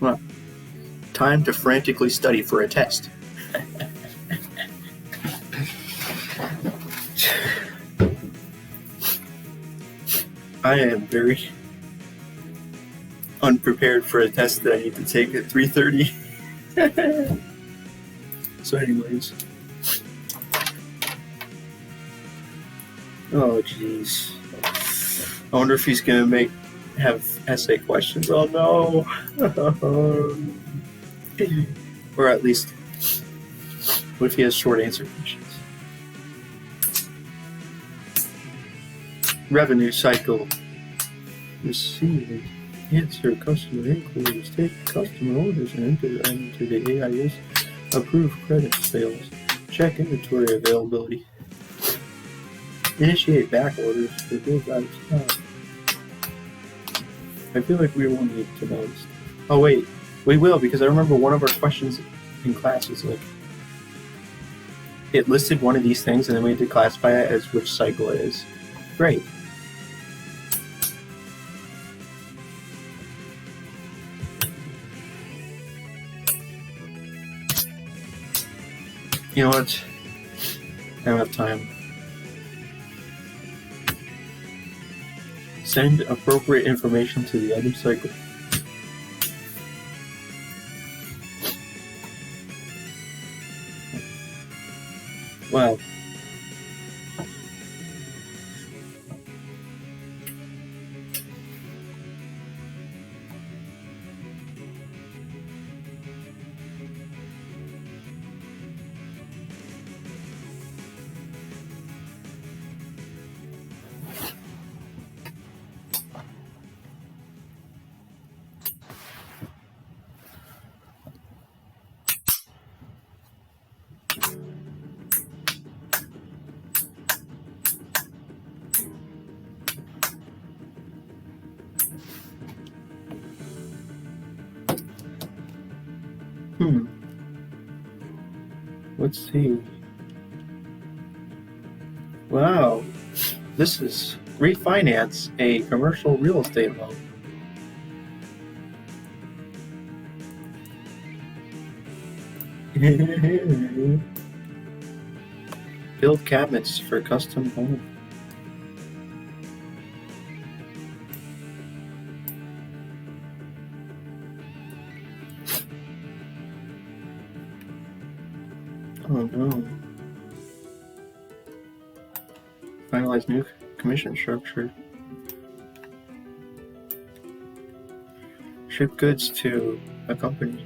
Well, time to frantically study for a test. I am very unprepared for a test that I need to take at 3:30. So anyways. Oh jeez. I wonder if he's gonna have essay questions. Oh no. Or at least, what if he has short answer questions? Revenue cycle. Receive. Answer customer inquiries. Take customer orders and enter them into the AIS. Approve credit sales. Check inventory availability. Initiate back orders for goods out of stock. I feel like we won't need to know this. Oh wait, we will, because I remember one of our questions in class was like, it listed one of these things and then we had to classify it as which cycle it is. Great. You know what? I don't have time. Send appropriate information to the other cycle. Wow. Let's see. Wow. This is refinance a commercial real estate loan. Build cabinets for custom home. Oh no. Finalize new commission structure. Ship goods to a company.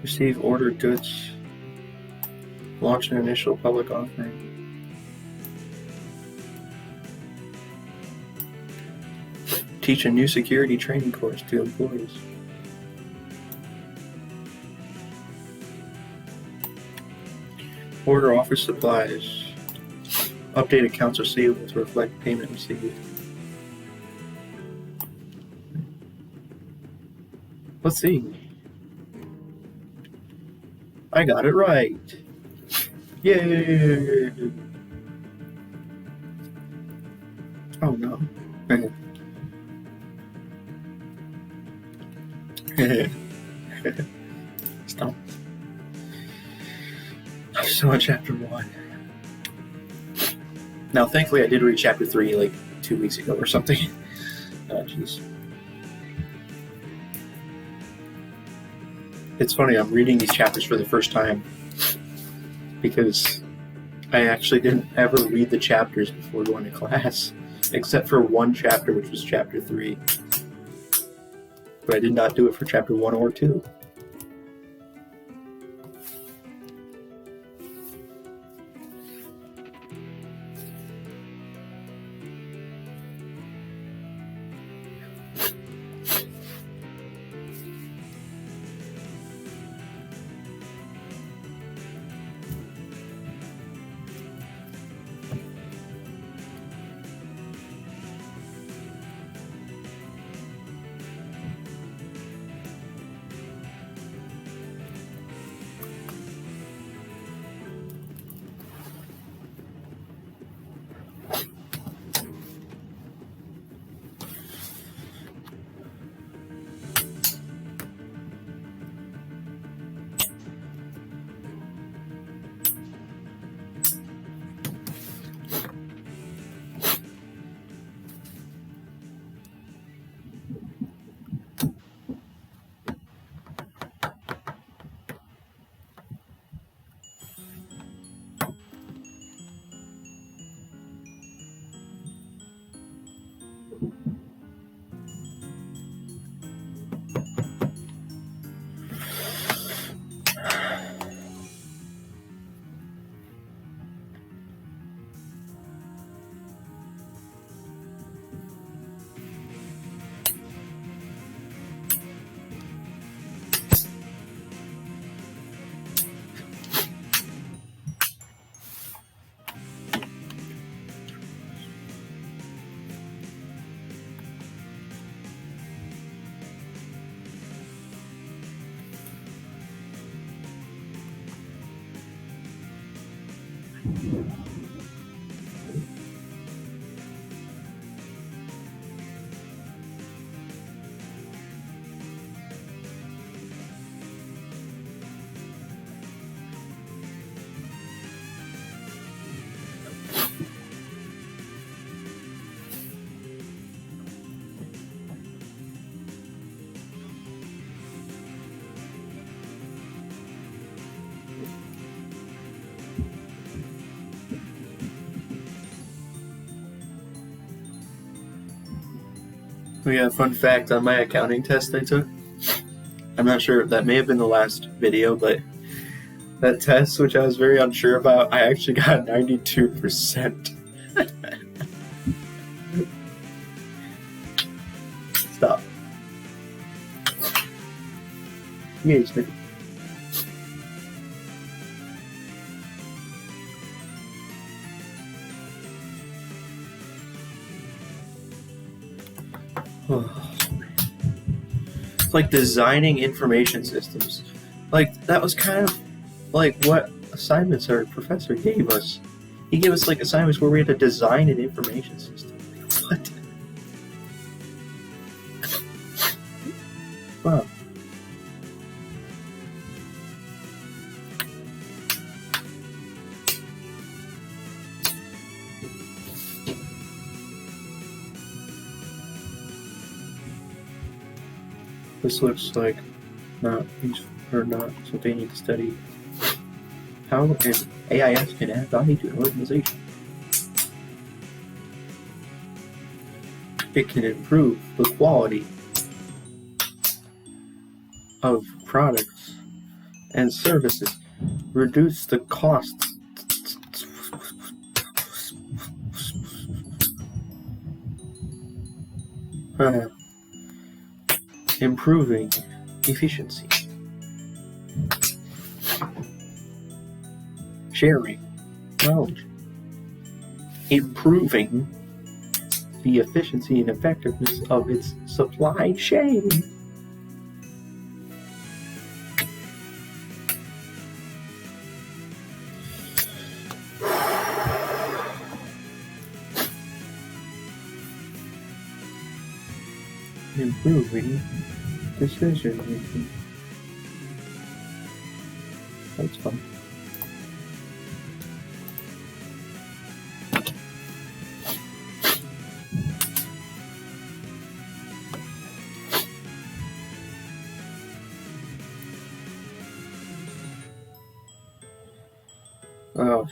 Receive ordered goods. Launch an initial public offering. Teach a new security training course to employees. Order office supplies. Update accounts receivable to reflect payment received. Let's see. I got it right. Yay! Oh no. Stop. I'm still on chapter 1. Now, thankfully, I did read chapter 3 like 2 weeks ago or something. Oh, jeez. It's funny, I'm reading these chapters for the first time because I actually didn't ever read the chapters before going to class, except for one chapter, which was chapter 3. But I did not do it for chapter 1 or 2. Oh yeah, fun fact on my accounting test I took. I'm not sure, that may have been the last video, but that test, which I was very unsure about, I actually got 92%. Stop. Yay, Smitty. It's like designing information systems. Like, that was kind of like what assignments our professor gave us. He gave us like assignments where we had to design an information system. What? Wow. This looks like not useful or not something you need to study. How an AIS can add value to an organization. It can improve the quality of products and services, reduce the costs, improving efficiency, sharing knowledge, improving the efficiency and effectiveness of its supply chain. Improving decision making. That's fun. Oh.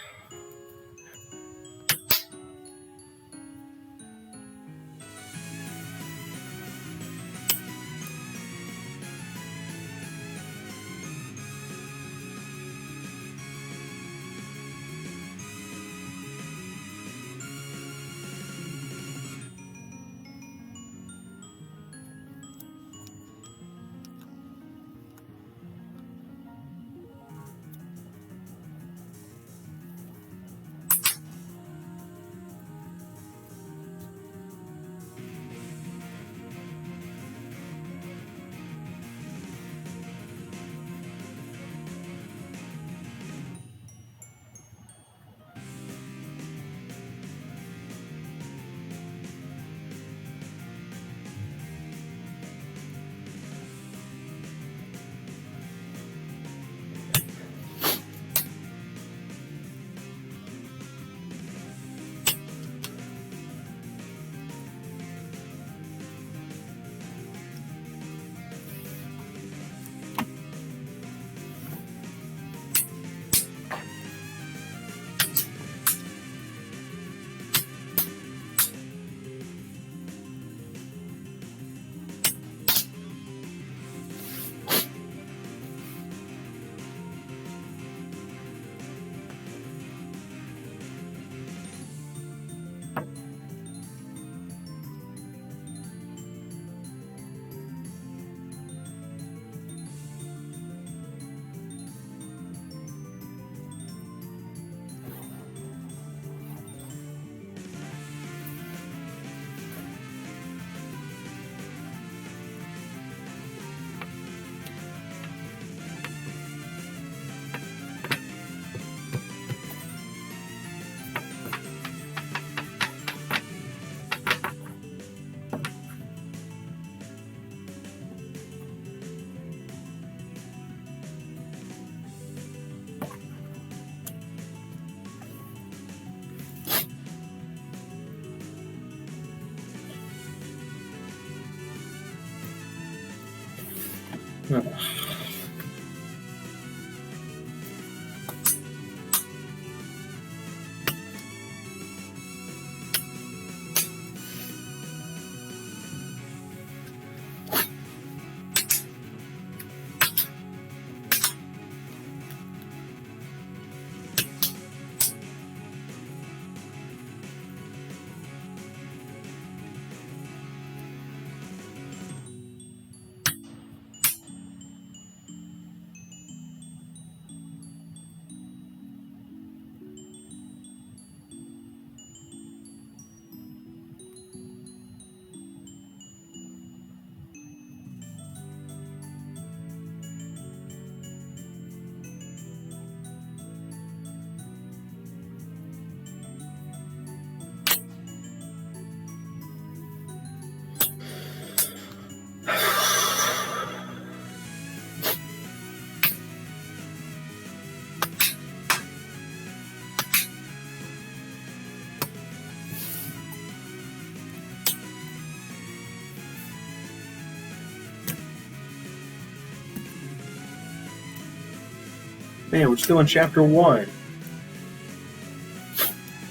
Man, we're still in chapter 1. I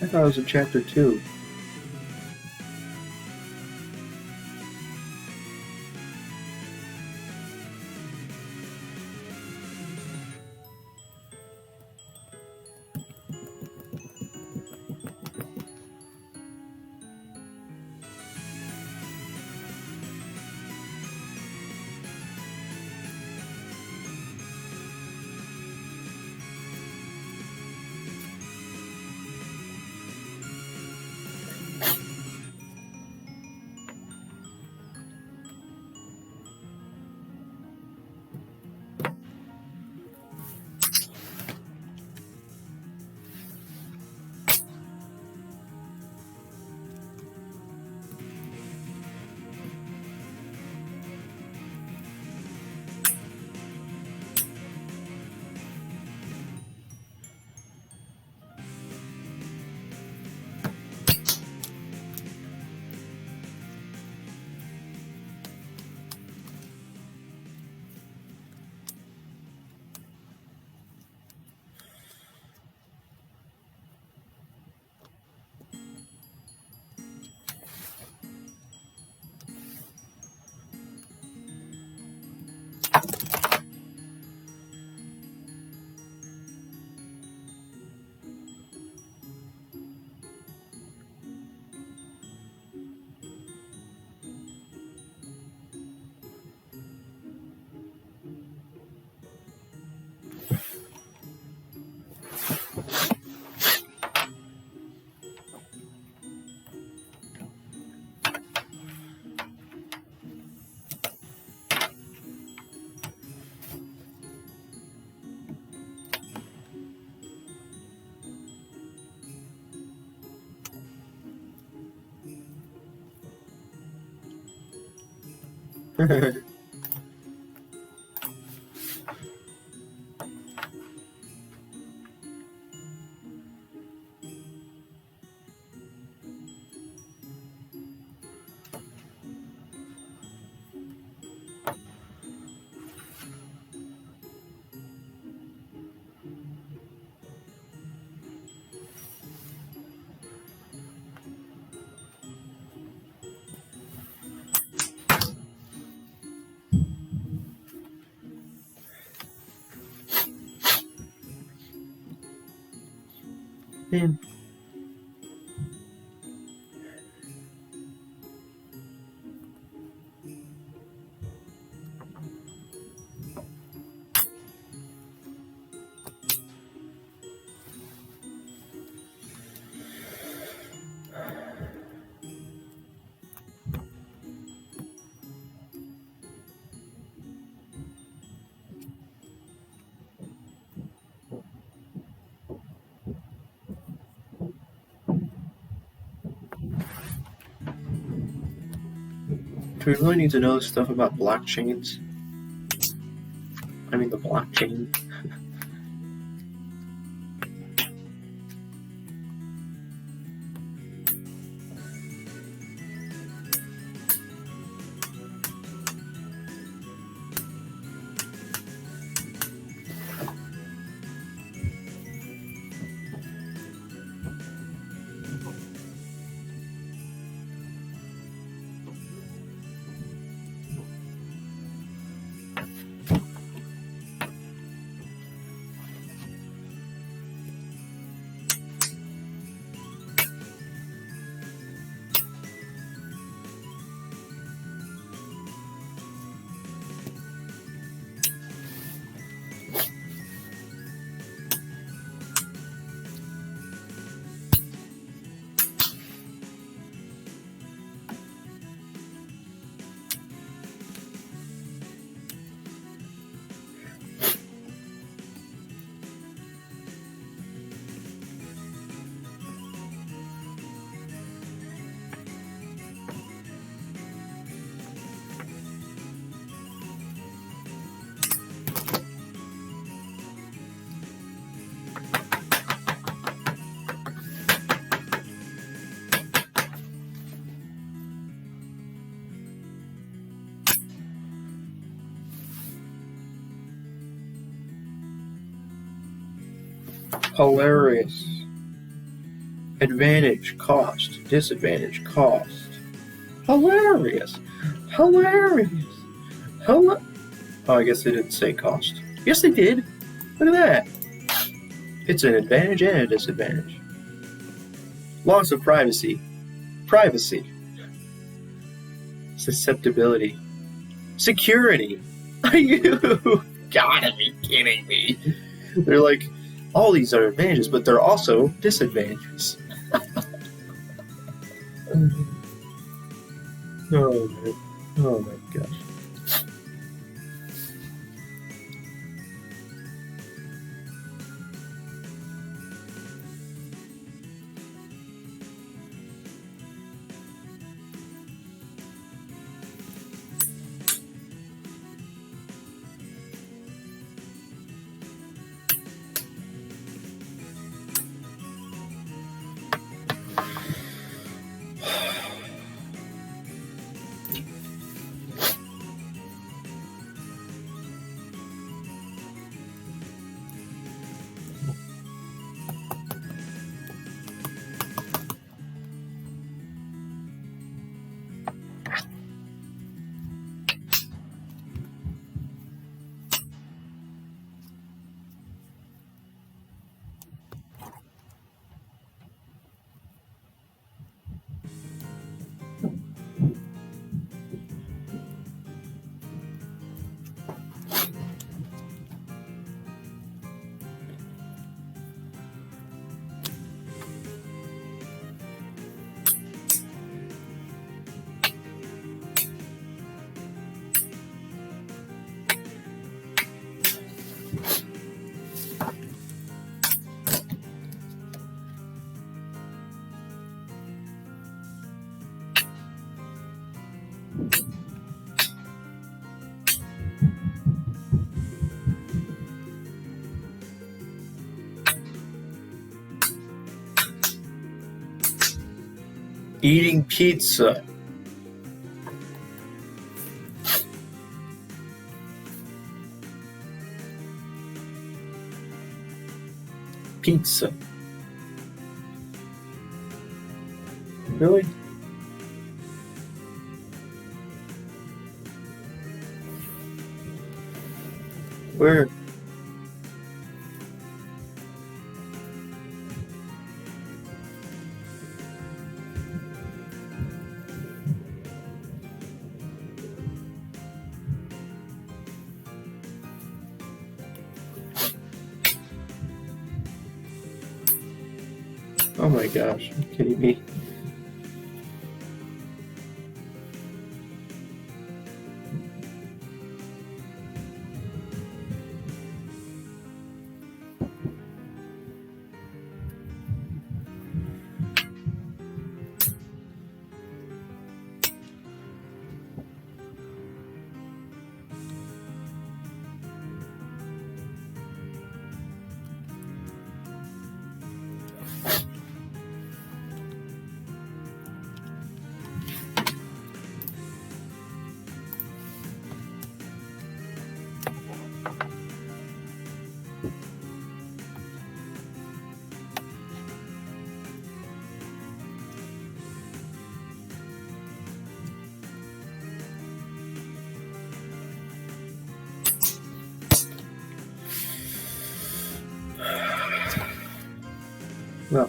thought it was in chapter 2. Man. Do we really need to know stuff about blockchains? I mean, the blockchain. Hilarious. Advantage, cost, disadvantage, cost. Hilarious. Hilarious. Oh, I guess they didn't say cost. Yes, they did. Look at that. It's an advantage and a disadvantage. Loss of privacy. Privacy. Susceptibility. Security. You gotta be kidding me. They're like, all these are advantages, but they're also disadvantages. Oh my gosh. Eating pizza. Pizza. Really? Where? Oh my gosh, are you kidding me? Well,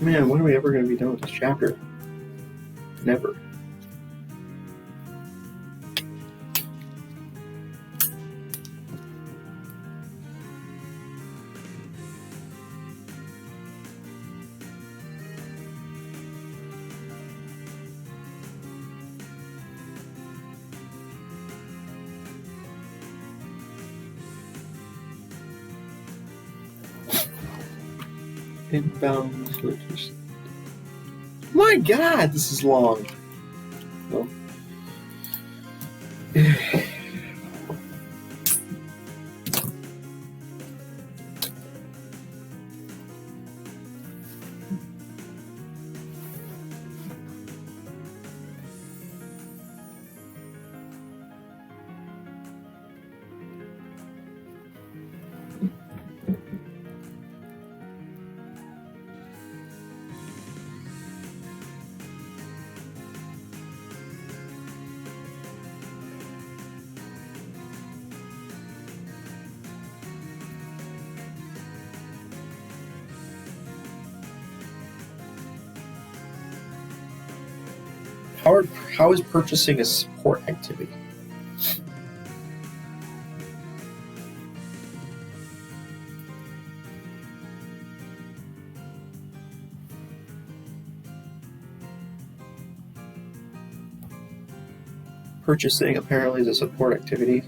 Man, when are we ever going to be done with this chapter? Never. Inbound logistics. My God, this is long. Well, how is purchasing a support activity? Purchasing apparently is a support activity.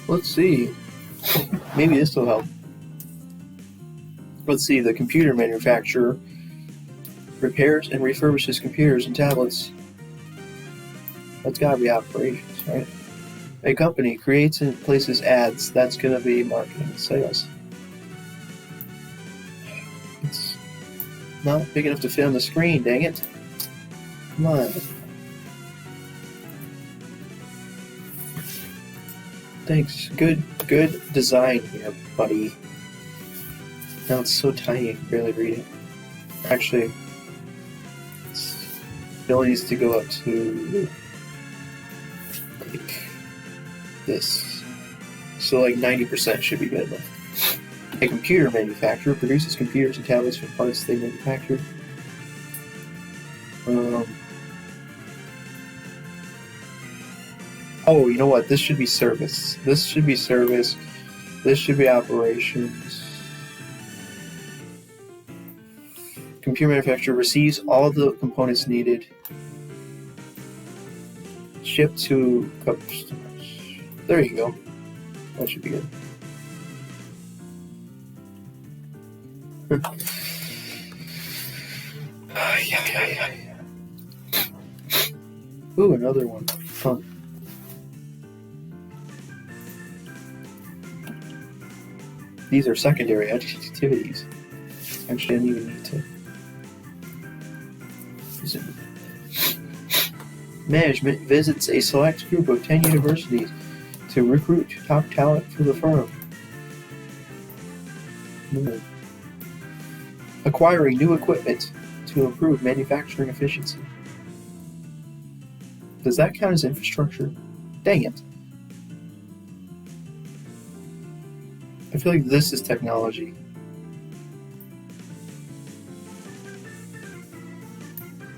Let's see. Maybe this will help. Let's see. The computer manufacturer repairs and refurbishes computers and tablets. That's got to be operations, right? A company creates and places ads. That's going to be marketing and sales. It's not big enough to fit on the screen, dang it. Come on. Thanks. Good design here, buddy. Now it's so tiny I can barely read it. Actually, it only needs to go up to like this. So like 90% should be good enough. A computer manufacturer produces computers and tablets from parts they manufacture. Oh, you know what? This should be service. This should be service. This should be operations. Computer manufacturer receives all the components needed. Shipped to customers. There you go. That should be good. Yeah. Ooh, another one. Fun. These are secondary activities. Actually, I didn't even need to. Management visits a select group of 10 universities to recruit top talent for the firm. Acquiring new equipment to improve manufacturing efficiency. Does that count as infrastructure? Dang it. I feel like this is technology.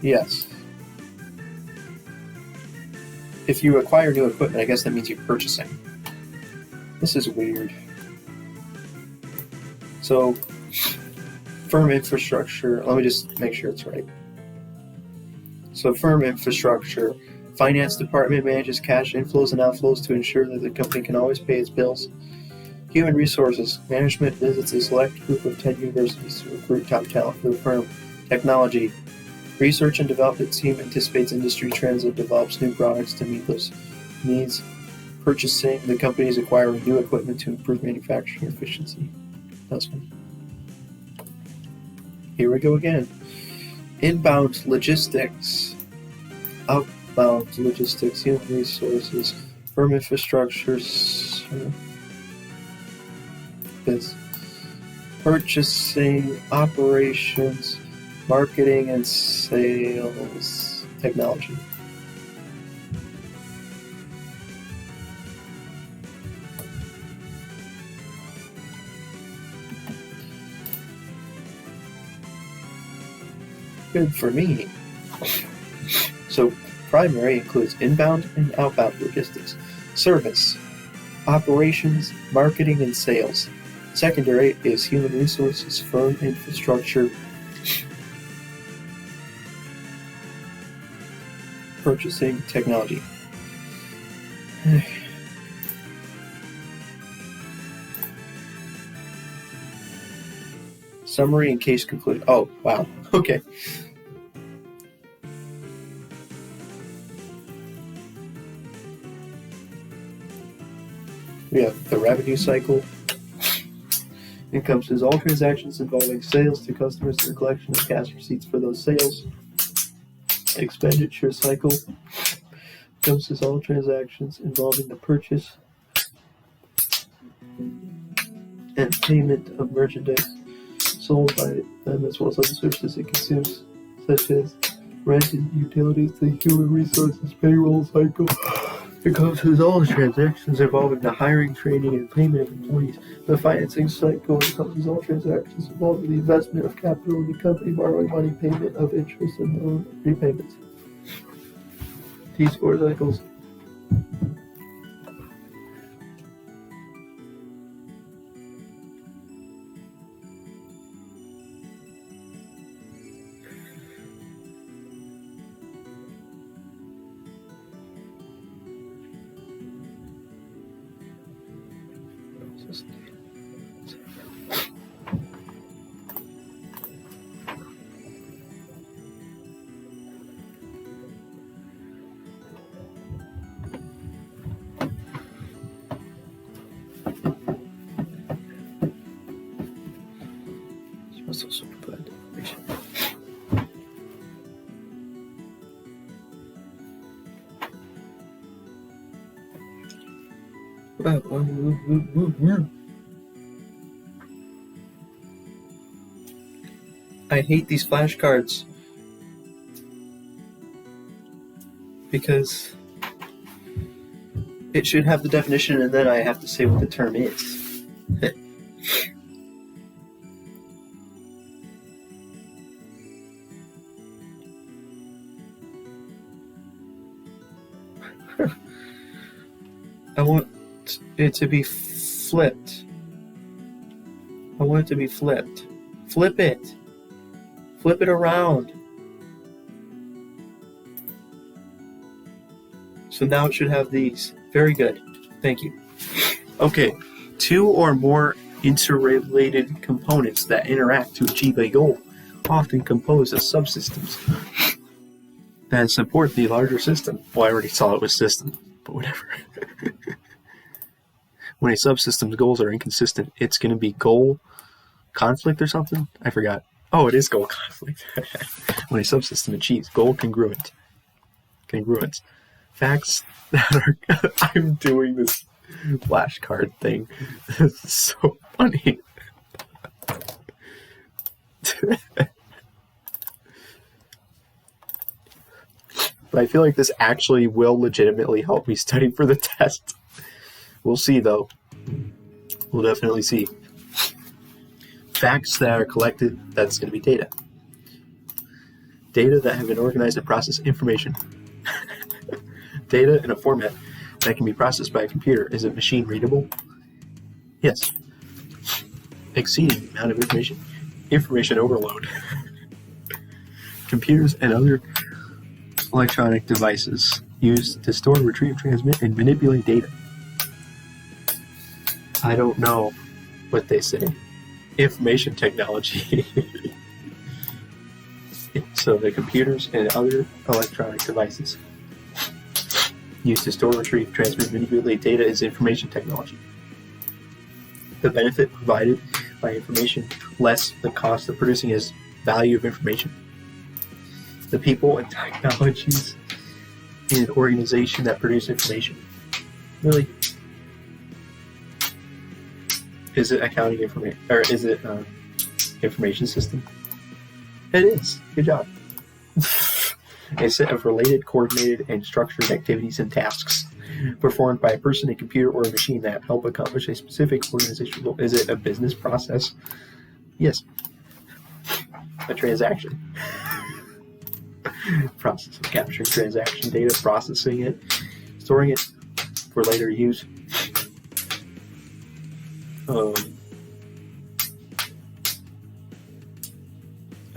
Yes. If you acquire new equipment, I guess that means you're purchasing. This is weird. So, firm infrastructure, let me just make sure it's right. So, firm infrastructure, finance department manages cash inflows and outflows to ensure that the company can always pay its bills. Human resources, management visits a select group of 10 universities to recruit top talent for the firm. Technology, research and development team anticipates industry trends and develops new products to meet those needs. Purchasing, the company is acquiring new equipment to improve manufacturing efficiency. That's one. Here we go again. Inbound logistics, outbound logistics, human resources, firm infrastructure, purchasing, operations, marketing and sales, technology. Good for me. So, primary includes inbound and outbound logistics, service, operations, marketing, and sales. Secondary is human resources, firm infrastructure, purchasing, technology. Summary and case concluded. Oh, wow. Okay. We have the revenue cycle. Encompasses all transactions involving sales to customers and the collection of cash receipts for those sales. Expenditure cycle encompasses all transactions involving the purchase and payment of merchandise sold by them, as well as other services it consumes, such as rent and utilities. The human resources payroll cycle encompasses all the transactions involving the hiring, training, and payment of employees. The financing cycle encompasses all transactions involving the investment of capital in the company, borrowing money, payment of interest, and loan repayments. These 4 cycles also provide information. I hate these flashcards because it should have the definition and then I have to say what the term is. I want it to be flipped. I want it to be flipped. Flip it. Flip it around. So now it should have these. Very good. Thank you. Okay. 2 or more interrelated components that interact to achieve a goal, often composed of subsystems that support the larger system. Well, I already saw it was system, but whatever. when a subsystem's goals are inconsistent, it's going to be goal conflict or something? I forgot. Oh, it is goal conflict. When a subsystem achieves goal congruence. Facts that are... I'm doing this flashcard thing. This is so funny. But I feel like this actually will legitimately help me study for the test. We'll see, though. We'll definitely see. Facts that are collected, that's going to be data. Data that have been organized and processed information. Data in a format that can be processed by a computer. Is it machine readable? Yes. Exceeding the amount of information. Information overload. Computers and other electronic devices used to store, retrieve, transmit, and manipulate data. I don't know what they say. Information technology. So the computers and other electronic devices used to store, retrieve, transmit, manipulate data is information technology. The benefit provided by information less the cost of producing is value of information. The people and technologies in an organization that produce information. Really? Is it accounting information, or is it information system? It is. Good job. A set of related, coordinated, and structured activities and tasks performed by a person, a computer, or a machine that help accomplish a specific organizational goal. Is it a business process? Yes. A transaction. Process of capturing transaction data, processing it, storing it for later use. I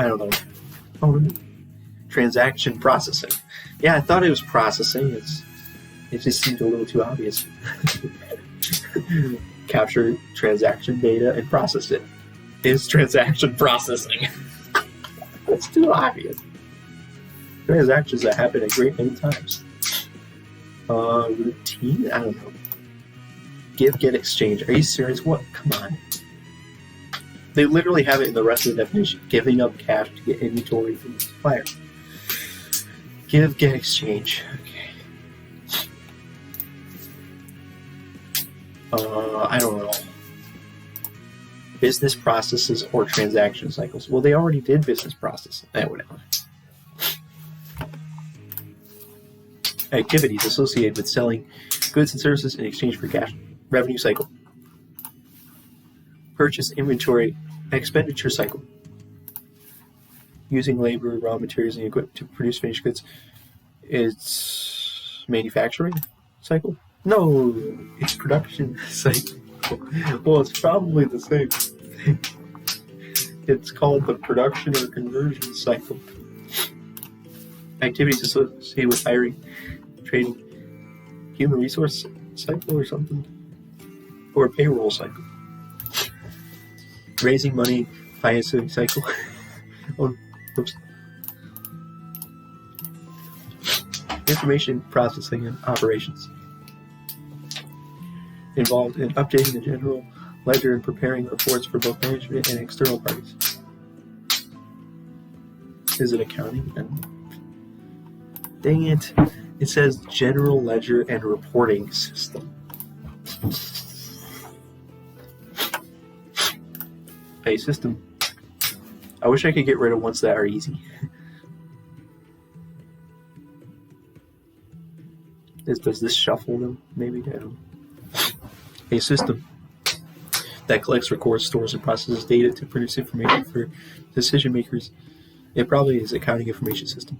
don't know. Transaction processing. Yeah, I thought it was processing. It just seemed a little too obvious. Capture transaction data and process it. Is transaction processing. That's too obvious. Transactions that happen a great many times. Routine? I don't know. Give, get, exchange. Are you serious? What? Come on. They literally have it in the rest of the definition. Giving up cash to get inventory from the supplier. Give, get, exchange. Okay. I don't know. Business processes or transaction cycles. Well, they already did business processing. Whatever. Activities associated with selling goods and services in exchange for cash. Revenue cycle. Purchase, inventory, expenditure cycle. Using labor, raw materials, and equipment to produce finished goods. It's manufacturing cycle? No, it's production cycle. Well, it's probably the same thing. It's called the production or conversion cycle. Activities associated with hiring, trading, human resource cycle or something. Or payroll cycle. Raising money, financing cycle. Oh, oops. Information processing and operations. Involved in updating the general ledger and preparing reports for both management and external parties. Is it accounting? Dang it. It says general ledger and reporting system. A system. I wish I could get rid of ones that are easy. Does this shuffle them? Maybe. I don't know. A system that collects, records, stores, and processes data to produce information for decision makers. It probably is accounting information system.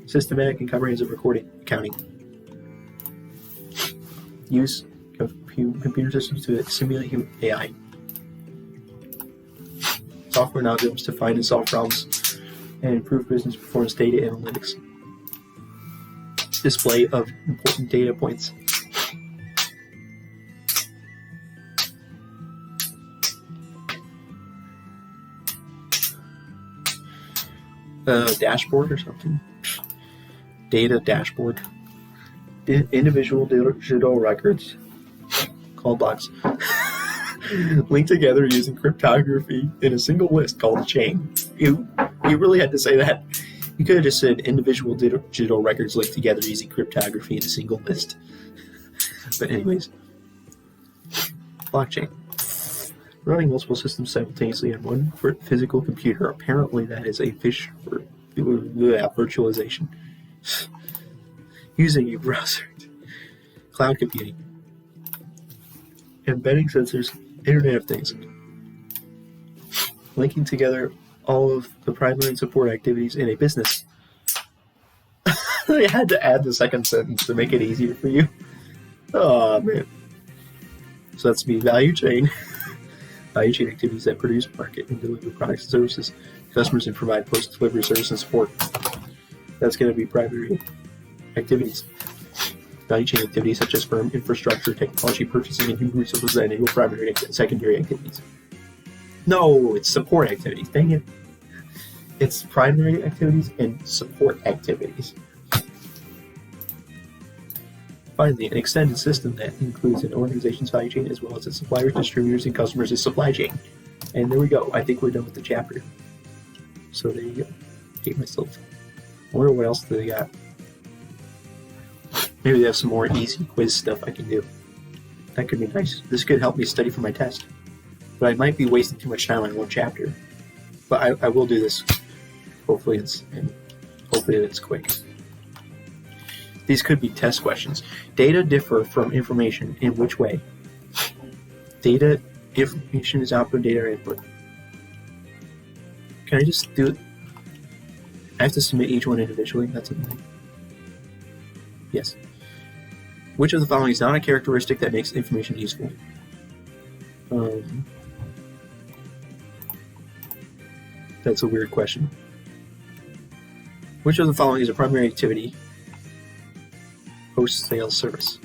Systematic and comprehensive recording, accounting. Use of computer systems to simulate AI. Software and algorithms to find and solve problems and improve business performance, data analytics. Display of important data points. Dashboard or something. Data dashboard. Individual digital records. called blocks linked together using cryptography in a single list called a chain. You really had to say that. You could have just said individual digital records linked together using cryptography in a single list. But anyways, blockchain. Running multiple systems simultaneously on one physical computer. Apparently that is a virtualization. Using a browser. Cloud computing. Embedding sensors. Internet of Things. Linking together all of the primary and support activities in a business. I had to add the second sentence to make it easier for you. Oh, man. So that's me, value chain. Value chain activities that produce, market, and deliver products and services to customers and provide post-delivery service and support. That's going to be primary activities. Value chain activities such as firm, infrastructure, technology, purchasing, and human resources that enable primary and secondary activities. No, it's support activities. Dang it. It's primary activities and support activities. Finally, an extended system that includes an organization's value chain as well as its suppliers, distributors, and customers' supply chain. And there we go. I think we're done with the chapter. So there you go. Gave myself. I wonder what else they got. Maybe they have some more easy quiz stuff I can do. That could be nice. This could help me study for my test. But I might be wasting too much time on one chapter. But I will do this. Hopefully it's quick. These could be test questions. Data differ from information in which way? Data, information is output, data or input. Can I just do it? I have to submit each one individually? That's annoying. Yes. Which of the following is not a characteristic that makes information useful? That's a weird question. Which of the following is a primary activity? Post-sales service.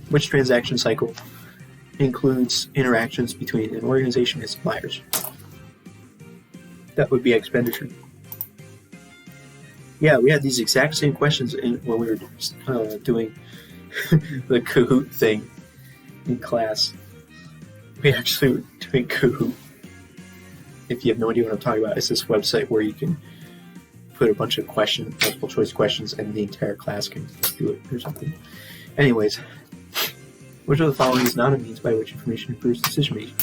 Which transaction cycle includes interactions between an organization and suppliers? That would be expenditure. Yeah, we had these exact same questions when we were doing the Kahoot thing in class. We actually were doing Kahoot. If you have no idea what I'm talking about, it's this website where you can put a bunch of multiple choice questions, and the entire class can do it or something. Anyways, which of the following is not a means by which information improves decision making?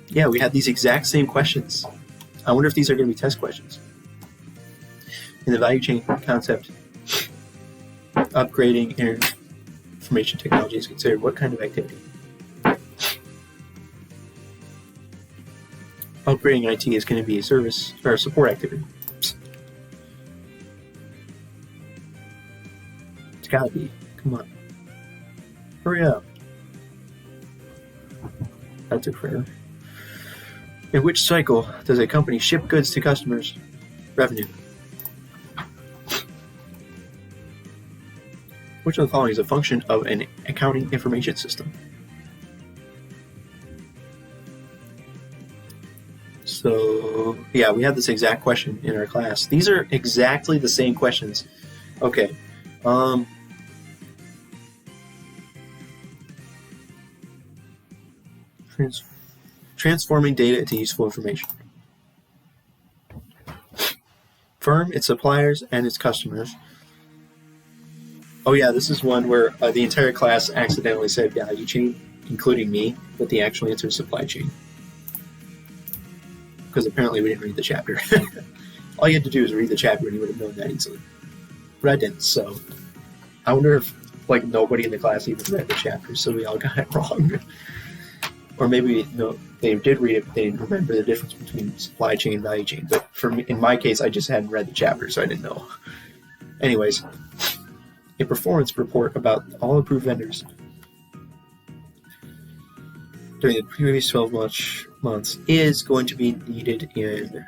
Yeah, we had these exact same questions. I wonder if these are going to be test questions. In the value chain concept, upgrading information technology is considered what kind of activity? Upgrading IT is going to be a service or a support activity. It's gotta be. Come on. Hurry up. That took forever. In which cycle does a company ship goods to customers? Revenue. Which of the following is a function of an accounting information system? So, yeah, we had this exact question in our class. These are exactly the same questions. Okay. Transforming data into useful information. Firm, its suppliers, and its customers. Oh yeah, this is one where the entire class accidentally said value chain, including me, but the actual answer is supply chain. Because apparently we didn't read the chapter. All you had to do is read the chapter and you would have known that easily. But I didn't, so I wonder if nobody in the class even read the chapter, so we all got it wrong. Or maybe they did read it, but they didn't remember the difference between supply chain and value chain. But for me, in my case, I just hadn't read the chapter, so I didn't know. Anyways, a performance report about all approved vendors during the previous 12 months is going to be needed in...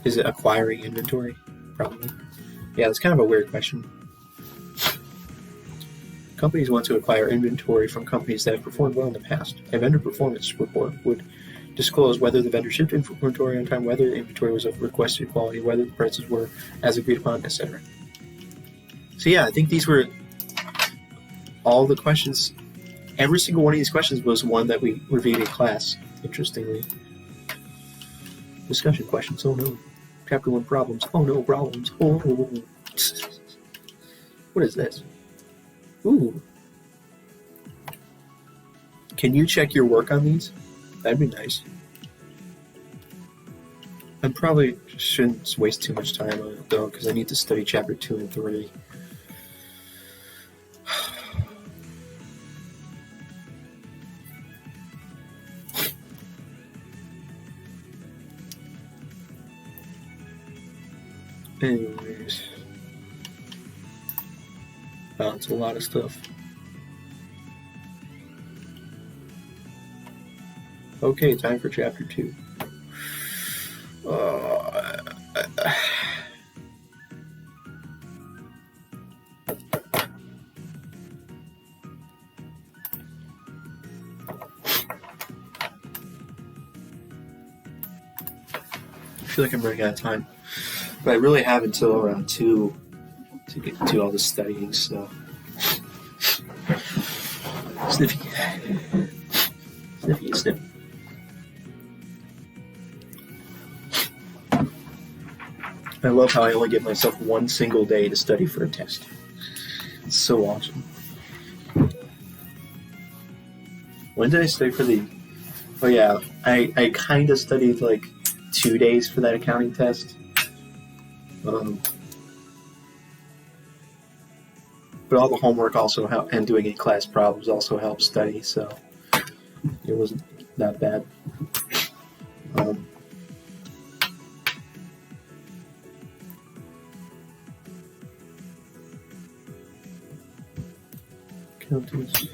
Is it acquiring inventory? Probably. Yeah, that's kind of a weird question. Companies want to acquire inventory from companies that have performed well in the past. A vendor performance report would disclose whether the vendor shipped inventory on time, whether the inventory was of requested quality, whether the prices were as agreed upon, etc. So yeah, I think these were all the questions. Every single one of these questions was one that we reviewed in class, interestingly. Discussion questions, oh no. Chapter 1 problems, oh no, problems, oh. What is this? Ooh. Can you check your work on these? That'd be nice. I probably shouldn't waste too much time on it, though, because I need to study Chapter 2 and 3. Anyways. Wow, it's a lot of stuff. Okay, time for Chapter 2. I feel like I'm running out of time, but I really have until around 2 to get to all the studying stuff. Sniffy. Sniffy, sniffy. I love how I only give myself one single day to study for a test. It's so awesome. When did I study for the... Oh yeah, I kind of studied like 2 days for that accounting test. But all the homework also helped, and doing in-class problems also helped study, so it wasn't that bad. Accountants.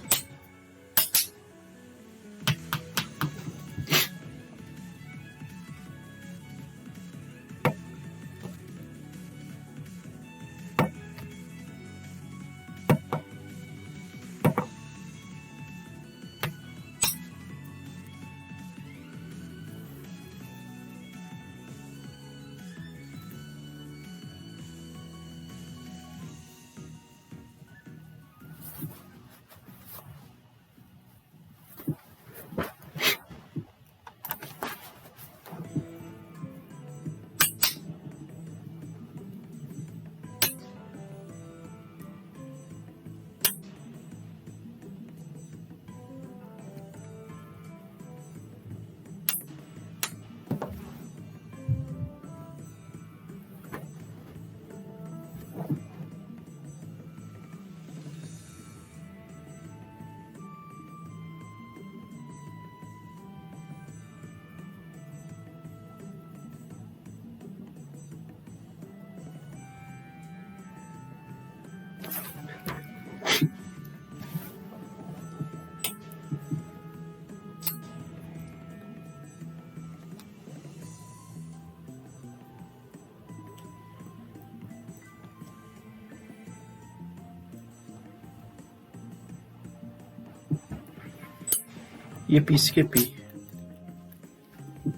Yippee skippy.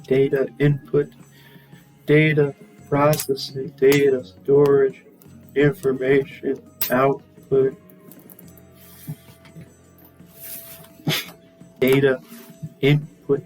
Data input, data processing, data storage, information output, data input.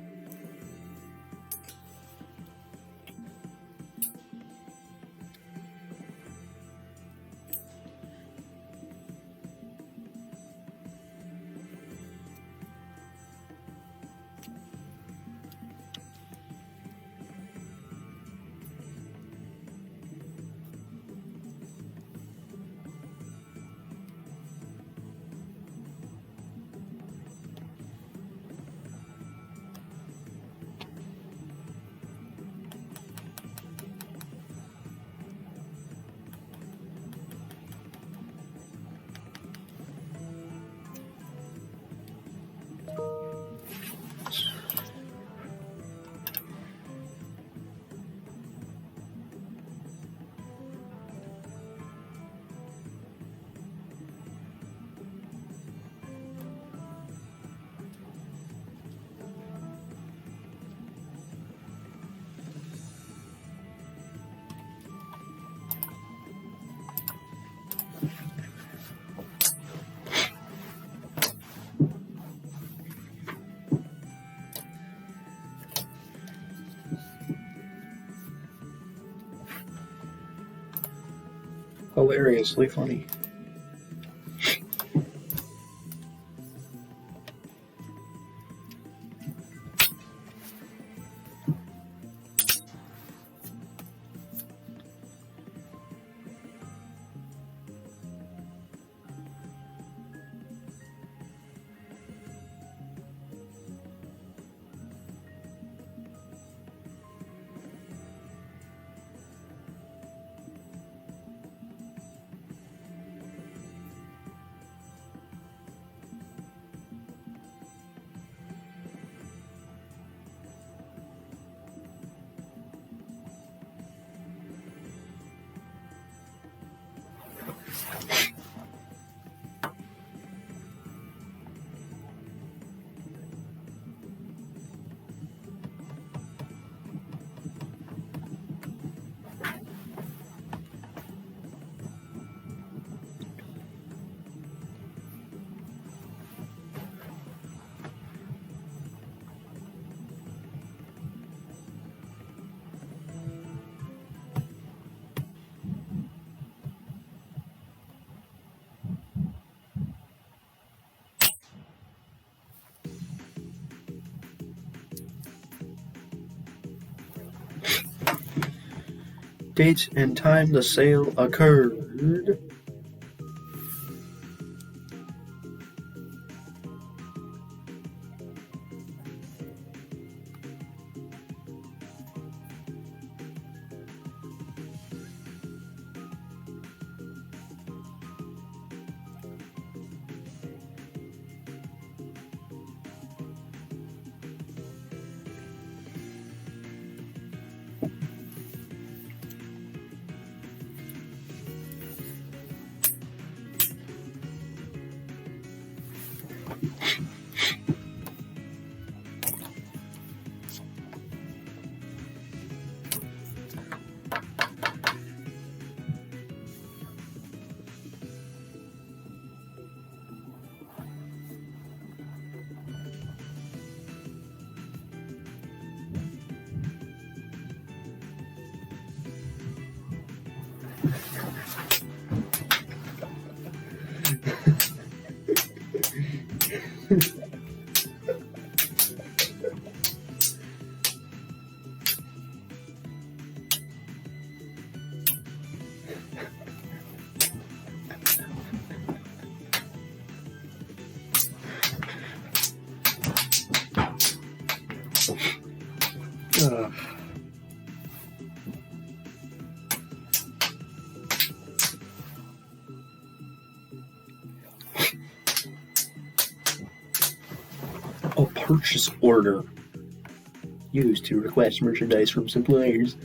Hilariously funny. Date and time the sale occurred. A purchase order used to request merchandise from suppliers.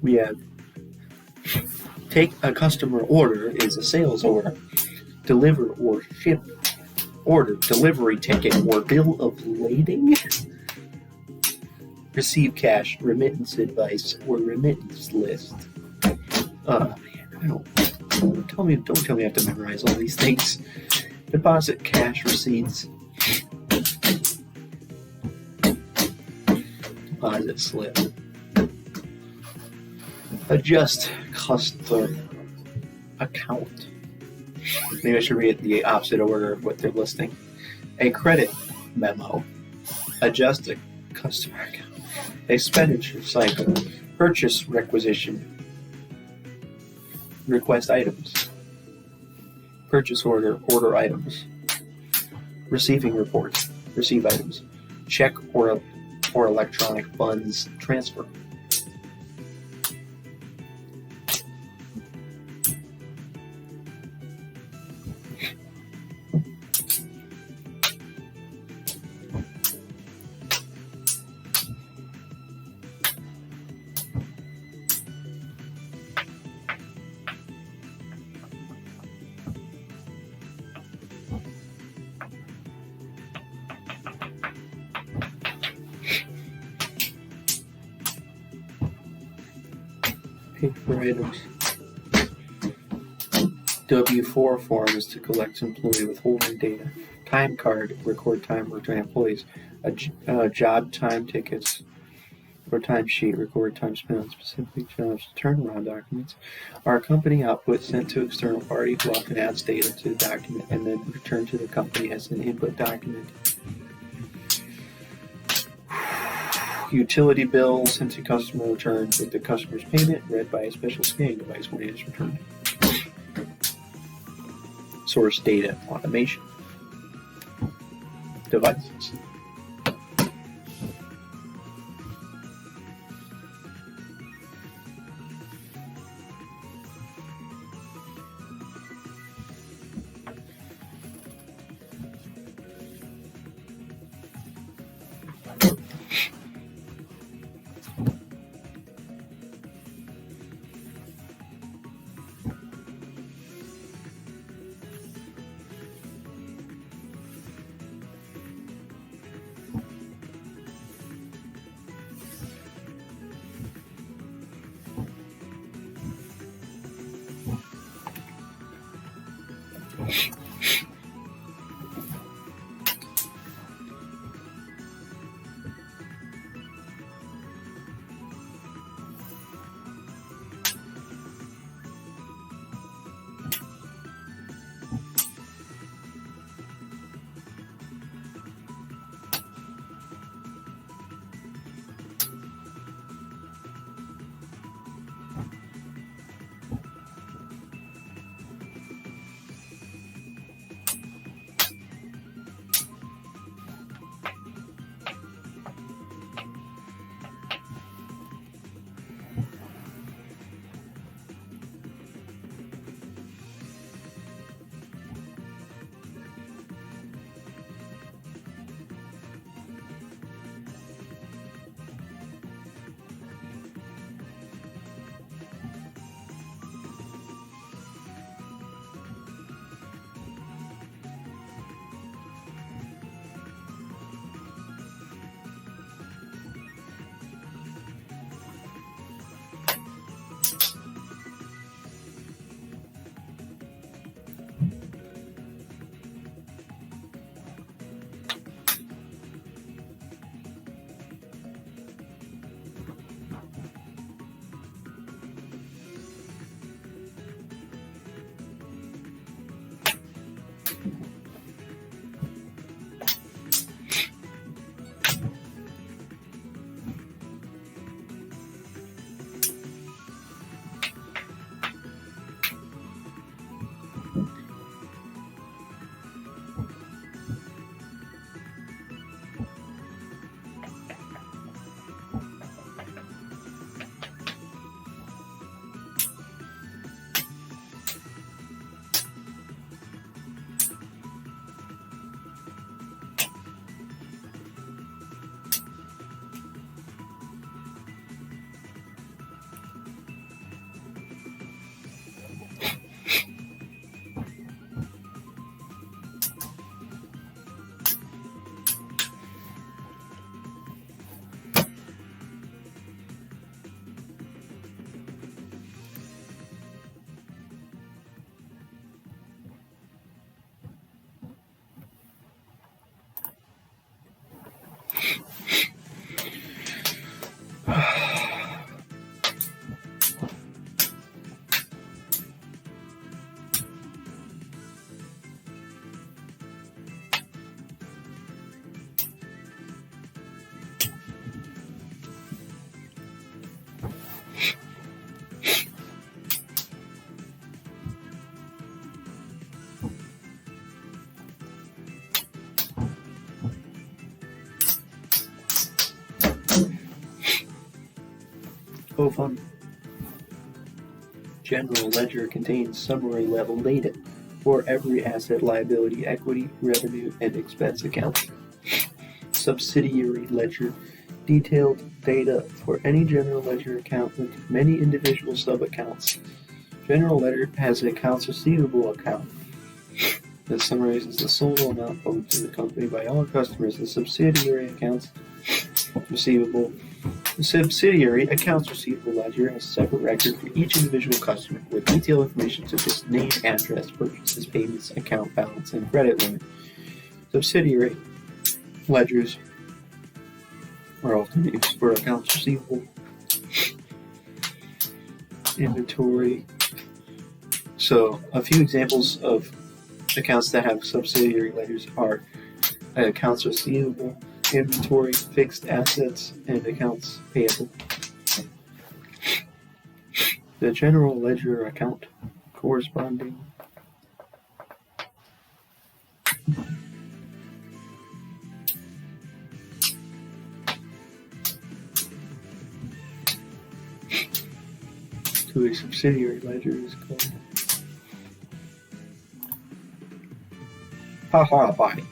We have take a customer order is a sales order. Deliver or ship order, delivery ticket, or bill of lading. Receive cash, remittance advice, or remittance list. Man, don't tell me I have to memorize all these things. Deposit cash receipts. Deposit slip. Adjust customer account. Maybe I should read the opposite order of what they're listing. A credit memo. Adjust a customer account. Expenditure cycle. Purchase requisition. Request items. Purchase order. Order items. Receiving reports. Receive items. Check or electronic funds transfer. Paper items. W-4 form is to collect employee withholding data. Time card, record time worked by employees. Job time tickets. or timesheet record time spent on specific jobs, turnaround documents are a company output sent to external party who often adds data to the document and then returned to the company as an input document. Utility bill sent to customer returned with the customer's payment read by a special scanning device when it is returned. Source data automation devices. OFUN. General ledger contains summary level data for every asset, liability, equity, revenue, and expense account. Subsidiary ledger. Detailed data for any general ledger account with many individual sub-accounts. General ledger has an accounts receivable account that summarizes the total amount owed to the company by all customers. The subsidiary accounts receivable. The subsidiary accounts receivable ledger has a separate record for each individual customer with detailed information such as name, address, purchases, payments, account balance, and credit limit. Subsidiary ledgers are often used for accounts receivable, inventory. So a few examples of accounts that have subsidiary ledgers are accounts receivable, inventory, fixed assets, and accounts payable. The general ledger account corresponding to a subsidiary ledger is called bye.